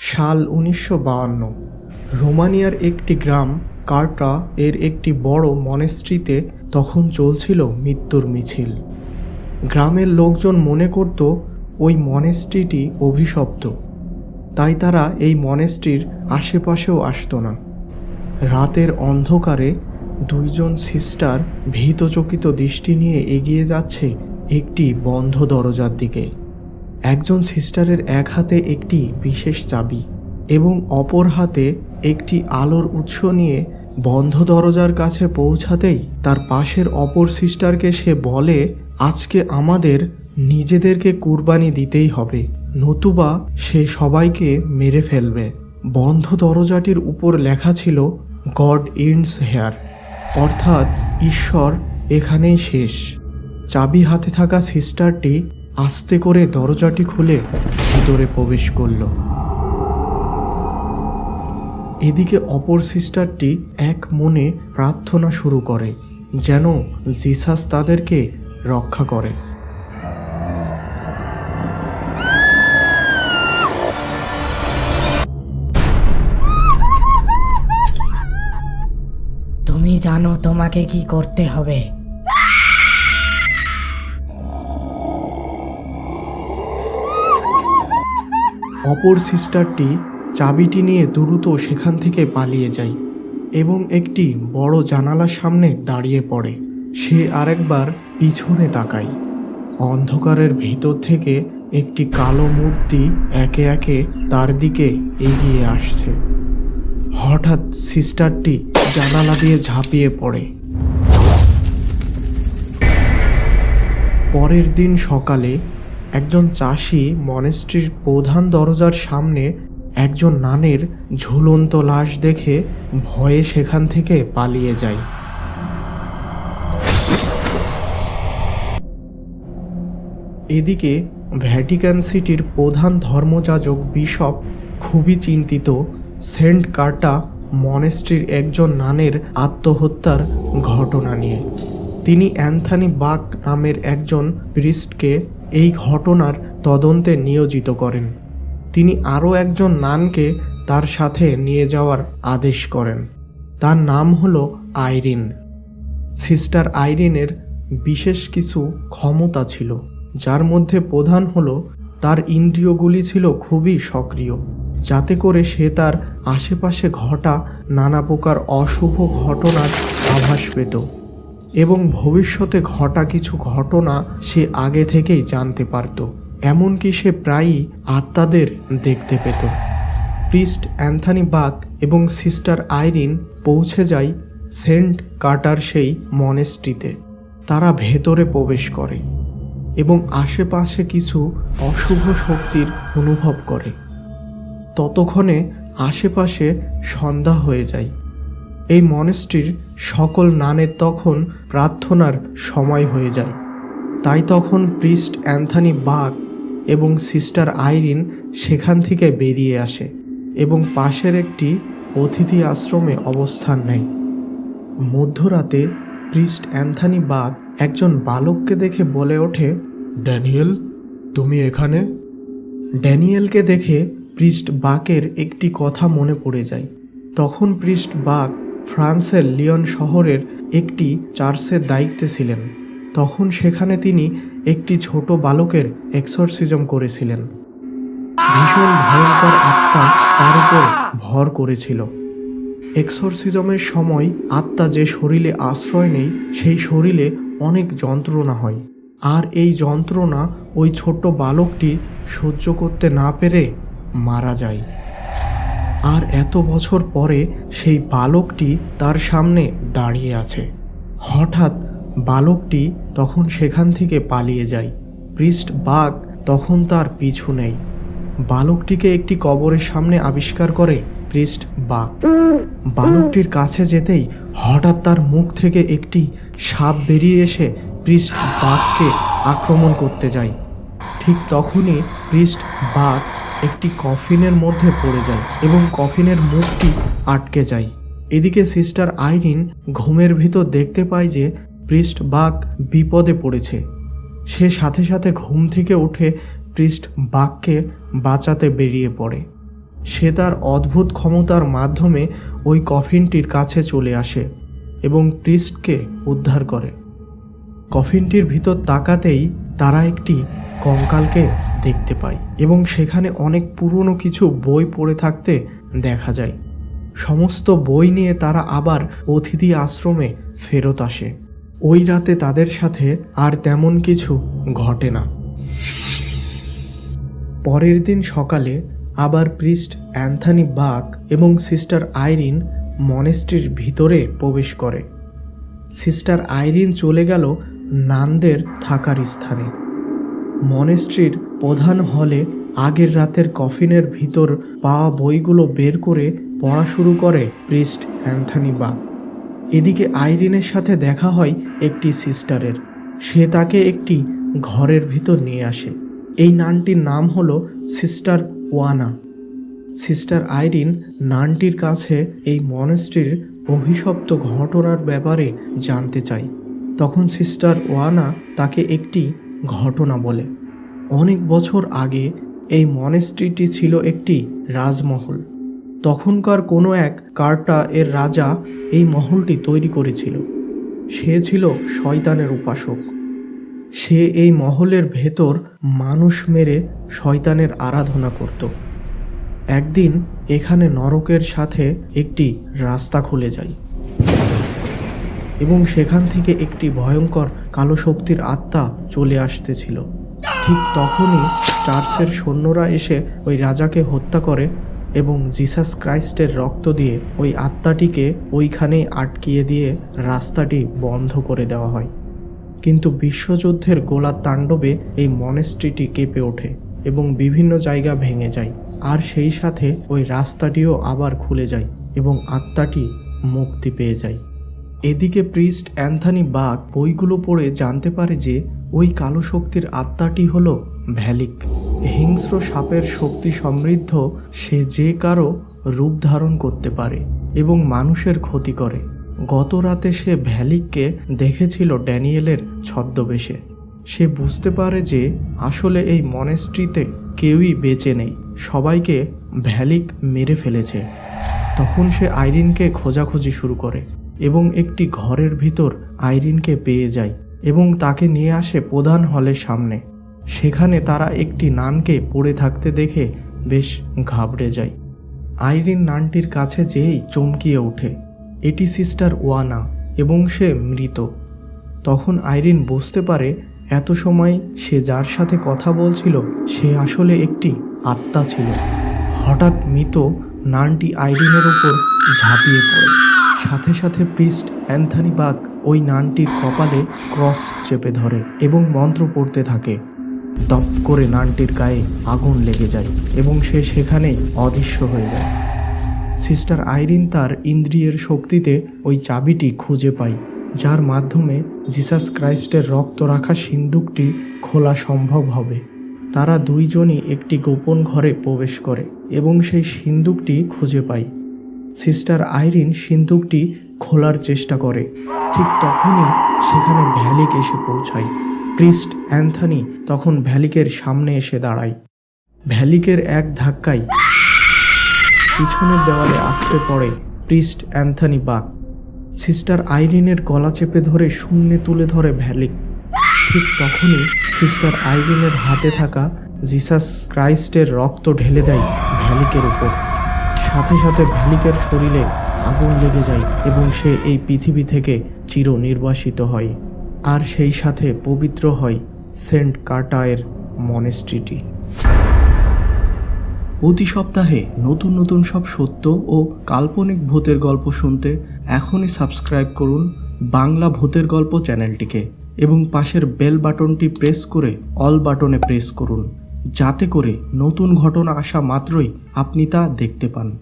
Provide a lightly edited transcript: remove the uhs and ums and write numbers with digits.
সাল ১৯৫২। রোমানিয়ার একটি গ্রাম কার্টা এর একটি বড় মনেস্ট্রিতে তখন চলছিল মৃত্যুর মিছিল। গ্রামের লোকজন মনে করত ওই মনেস্ট্রিটি অভিশপ্ত, তাই তারা এই মনেস্ট্রির আশেপাশেও আসত না। রাতের অন্ধকারে দুইজন সিস্টার ভীতচকিত দৃষ্টি নিয়ে এগিয়ে যাচ্ছে একটি বন্ধ দরজার দিকে। একজন সিস্টারের এক হাতে একটি বিশেষ চাবি এবং অপর হাতে একটি আলোর উৎস নিয়ে বন্ধ দরজার কাছে পৌঁছাতেই তার পাশের অপর সিস্টারকে সে বলে, আজকে আমাদের নিজেদেরকে কুরবানি দিতেই হবে, নতুবা সে সবাইকে মেরে ফেলবে। বন্ধ দরজাটির উপর লেখা ছিল গড এন্ডস হেয়ার, অর্থাৎ ঈশ্বর এখানেই শেষ। চাবি হাতে থাকা সিস্টারটি আস্তে করে দরজাটি খুলে ভিতরে প্রবেশ করল। এদিকে অপর সিস্টারটি এক মনে প্রার্থনা শুরু করে যেন জিসাস তাদেরকে রক্ষা করে। তুমি জানো তোমাকে কি করতে হবে। অপর সিস্টারটি চাবিটি নিয়ে দ্রুত সেখান থেকে পালিয়ে যায় এবং একটি বড় জানালার সামনে দাঁড়িয়ে পড়ে। সে আরেকবার পিছনে তাকায়। অন্ধকারের ভিতর থেকে একটি কালো মূর্তি একে একে তার দিকে এগিয়ে আসছে। হঠাৎ সিস্টারটি জানালা দিয়ে ঝাঁপিয়ে পড়ে। পরের দিন সকালে একজন চাষি মনেস্ট্রির প্রধান দরজার সামনে একজন নানের ঝুলন্ত লাশ দেখে ভয়ে সেখান থেকে পালিয়ে যায়। এদিকে ভ্যাটিকান সিটির প্রধান ধর্মযাজক বিশপ খুবই চিন্তিত সেন্ট কার্টা মনেস্ট্রির একজন নানের আত্মহত্যার ঘটনা নিয়ে। তিনি অ্যান্থনি বাক নামের একজন প্রিস্টকে এই ঘটনার তদন্তে নিয়োজিত করেন। তিনি আরও একজন নানকে তার সাথে নিয়ে যাওয়ার আদেশ করেন। তার নাম হলো আইরিন। সিস্টার আইরিনের বিশেষ কিছু ক্ষমতা ছিল, যার মধ্যে প্রধান হলো তার ইন্দ্রিয়গুলি ছিল খুবই সক্রিয়, যাতে করে সে তার আশেপাশে ঘটা নানা প্রকার অশুভ ঘটনার আভাস পেত এবং ভবিষ্যতে ঘটা কিছু ঘটনা সে আগে থেকেই জানতে পারত। এমনকি সে প্রায়ই আত্মাদের দেখতে পেত। প্রিস্ট অ্যান্থনি বাক এবং সিস্টার আইরিন পৌঁছে যায় সেন্ট কার্টার সেই মনেস্ট্রিতে। তারা ভেতরে প্রবেশ করে এবং আশেপাশে কিছু অশুভ শক্তির অনুভব করে। ততক্ষণে আশেপাশে সন্ধ্যা হয়ে যায়। এই মনেস্ট্রির সকল নানের তখন প্রার্থনার সময় হয়ে যায়। তাই তখন প্রিস্ট অ্যান্থনি বাক এবং সিস্টার আইরিন সেখান থেকে বেরিয়ে আসে এবং পাশের একটি অতিথি আশ্রমে অবস্থান নেয়। মধ্যরাতে প্রিস্ট অ্যান্থনি বাক একজন বালককে দেখে বলে ওঠে, ড্যানিয়েল, তুমি এখানে? ড্যানিয়েলকে দেখে প্রিস্ট বাকের একটি কথা মনে পড়ে যায়। তখন প্রিস্ট বাক ফ্রান্সের লিয়ন শহরের একটি চার্চের দায়িত্বে ছিলেন। তখন সেখানে তিনি একটি ছোট বালকের এক্সরসিজম করেছিলেন। ভীষণ ভয়ঙ্কর আত্মা তার উপর ভর করেছিল। এক্সরসিজমের সময় আত্মা যে শরীরে আশ্রয় নেই, সেই শরীরে অনেক যন্ত্রণা হয়, আর এই যন্ত্রণা ওই ছোট্ট বালকটি সহ্য করতে না পেরে মারা যায়। আর এত বছর পরে সেই বালকটি তার সামনে দাঁড়িয়ে আছে। হঠাৎ বালকটি তখন সেখান থেকে পালিয়ে যায়। প্রিস্ট বাক তখন তার পিছু নেই। বালকটিকে একটি কবরের সামনে আবিষ্কার করে প্রিস্ট বাক। বালকটির কাছে যেতেই হঠাৎ তার মুখ থেকে একটি সাপ বেরিয়ে এসে প্রিস্ট বাককে আক্রমণ করতে যায়। ঠিক তখনই প্রিস্ট বাক একটি কফিনের মধ্যে পড়ে যায় এবং কফিনের মুখটি আটকে যায়। এদিকে সিস্টার আইরিন ঘুমের ভিতর দেখতে পায় যে প্রিস্ট বাক বিপদে পড়েছে। সে সাথে সাথে ঘুম থেকে উঠে প্রিস্ট বাককে বাঁচাতে বেরিয়ে পড়ে। সে তার অদ্ভুত ক্ষমতার মাধ্যমে ওই কফিনটির কাছে চলে আসে এবং প্রিস্টকে উদ্ধার করে। কফিনটির ভিতর তাকাতেই তারা একটি কঙ্কালকে দেখতে পায় এবং সেখানে অনেক পুরনো কিছু বই পড়ে থাকতে দেখা যায়। সমস্ত বই নিয়ে তারা আবার অতিথি আশ্রমে ফেরত আসে। ওই রাতে তাদের সাথে আর তেমন কিছু ঘটে না। পরের দিন সকালে আবার প্রিস্ট অ্যান্থনি বাক এবং সিস্টার আইরিন মনেস্ট্রির ভিতরে প্রবেশ করে। সিস্টার আইরিন চলে গেল নানদের থাকার স্থানে। মনেস্ট্রির প্রধান হলে আগের রাতের কফিনের ভিতর পাওয়া বইগুলো বের করে পড়া শুরু করে প্রিস্ট অ্যান্থনি বাক। এদিকে আইরিনের সাথে দেখা হয় একটি সিস্টারের। সে তাকে একটি ঘরের ভিতর নিয়ে আসে। এই নানটির নাম হলো সিস্টার ওয়ানা। সিস্টার আইরিন নানটির কাছে এই মনেস্ট্রির অভিশপ্ত ঘটনার ব্যাপারে জানতে চায়। তখন সিস্টার ওয়ানা তাকে একটি ঘটনা বলে। অনেক বছর আগে এই মনেস্ট্রিটি ছিল একটি রাজমহল। তখনকার কোনো এক কার্টা এর রাজা এই মহলটি তৈরি করেছিল। সে ছিল শয়তানের উপাসক। সে এই মহলের ভেতর মানুষ মেরে শয়তানের আরাধনা করত। একদিন এখানে নরকের সাথে একটি রাস্তা খুলে যায় এবং সেখান থেকে একটি ভয়ঙ্কর কালো শক্তির আত্মা চলে আসতেছিল। ঠিক তখনই চার্চের সৈন্যরা এসে ওই রাজাকে হত্যা করে এবং জিসাস ক্রাইস্টের রক্ত দিয়ে ওই আত্মাটিকে ওইখানেই আটকিয়ে দিয়ে রাস্তাটি বন্ধ করে দেওয়া হয়। কিন্তু বিশ্বযুদ্ধের গোলার তাণ্ডবে এই মনেস্ট্রিটি কেঁপে ওঠে এবং বিভিন্ন জায়গা ভেঙে যায়। আর সেই সাথে ওই রাস্তাটিও আবার খুলে যায় এবং আত্মাটি মুক্তি পেয়ে যায়। এদিকে প্রিস্ট অ্যান্থনি বাক বইগুলো পড়ে জানতে পারে যে ওই কালো শক্তির আত্মাটি হলো ভ্যালিক। হিংস্র সাপের শক্তি সমৃদ্ধ সে যে কারো রূপ ধারণ করতে পারে এবং মানুষের ক্ষতি করে। গত রাতে সে ভ্যালিককে দেখেছিল ড্যানিয়েলের ছদ্মবেশে। সে বুঝতে পারে যে আসলে এই মনেস্ট্রিতে কেউই বেঁচে নেই, সবাইকে ভ্যালিক মেরে ফেলেছে। তখন সে আইরিনকে খোঁজাখুঁজি শুরু করে এবং একটি ঘরের ভিতর আইরিনকে পেয়ে যায় এবং তাকে নিয়ে আসে প্রধান হলের সামনে। সেখানে তারা একটি নানকে পড়ে থাকতে দেখে বেশ ঘাবড়ে যায়। আইরিন নানটির কাছে যেয়েই চমকিয়ে ওঠে। এটি সিস্টার ওয়ানা এবং সে মৃত। তখন আইরিন বুঝতে পারে এত সময় সে যার সাথে কথা বলছিল সে আসলে একটি আত্মা ছিল। হঠাৎ মৃত নানটি আইরিনের উপর ঝাঁপিয়ে পড়ে। সাথে সাথে প্রিস্ট অ্যান্থনি বাক ওই নানটির কপালে ক্রস চেপে ধরে এবং মন্ত্র পড়তে থাকে। দপ করে নানটির গায়ে আগুন লেগে যায় এবং সে সেখানেই অদৃশ্য হয়ে যায়। সিস্টার আইরিন তার ইন্দ্রিয়ের শক্তিতে ওই চাবিটি খুঁজে পায়, যার মাধ্যমে জিসাস ক্রাইস্টের রক্ত রাখা সিন্দুকটি খোলা সম্ভব হবে। তারা দুইজনই একটি গোপন ঘরে প্রবেশ করে এবং সেই সিন্দুকটি খুঁজে পায়। সিস্টার আইরিন সিন্দুকটি খোলার চেষ্টা করে। ঠিক তখনই সেখানে ভ্যালিক এসে পৌঁছায়। প্রিস্ট অ্যান্থনি তখন ভ্যালিকের সামনে এসে দাঁড়ায়। ভ্যালিকের এক ধাক্কায় পিছনের দেওয়ালে আশ্রে পড়ে প্রিস্ট অ্যান্থনি বাক। সিস্টার আইরিনের গলা চেপে ধরে শূন্যে তুলে ধরে ভ্যালিক। ঠিক তখনই সিস্টার আইরিনের হাতে থাকা জিসাস ক্রাইস্টের রক্ত ঢেলে দেয় ভ্যালিকের উপর। সাথে সাথে ভ্যালিকের শরীরে আগুন লেগে যায় এবং সে এই পৃথিবী থেকে চিরনির্বাসিত হয়। আর সেই সাথে পবিত্র হয় সেন্ট কার্টায়ের মনেস্ট্রিটি। প্রতি সপ্তাহে নতুন নতুন সব সত্য ও কাল্পনিক ভূতের গল্প শুনতে এখনই সাবস্ক্রাইব করুন বাংলা ভূতের গল্প চ্যানেলটিকে এবং পাশের বেল বাটনটি প্রেস করে অল বাটনে প্রেস করুন, যাতে করে নতুন ঘটনা আসা মাত্রই আপনি তা দেখতে পান।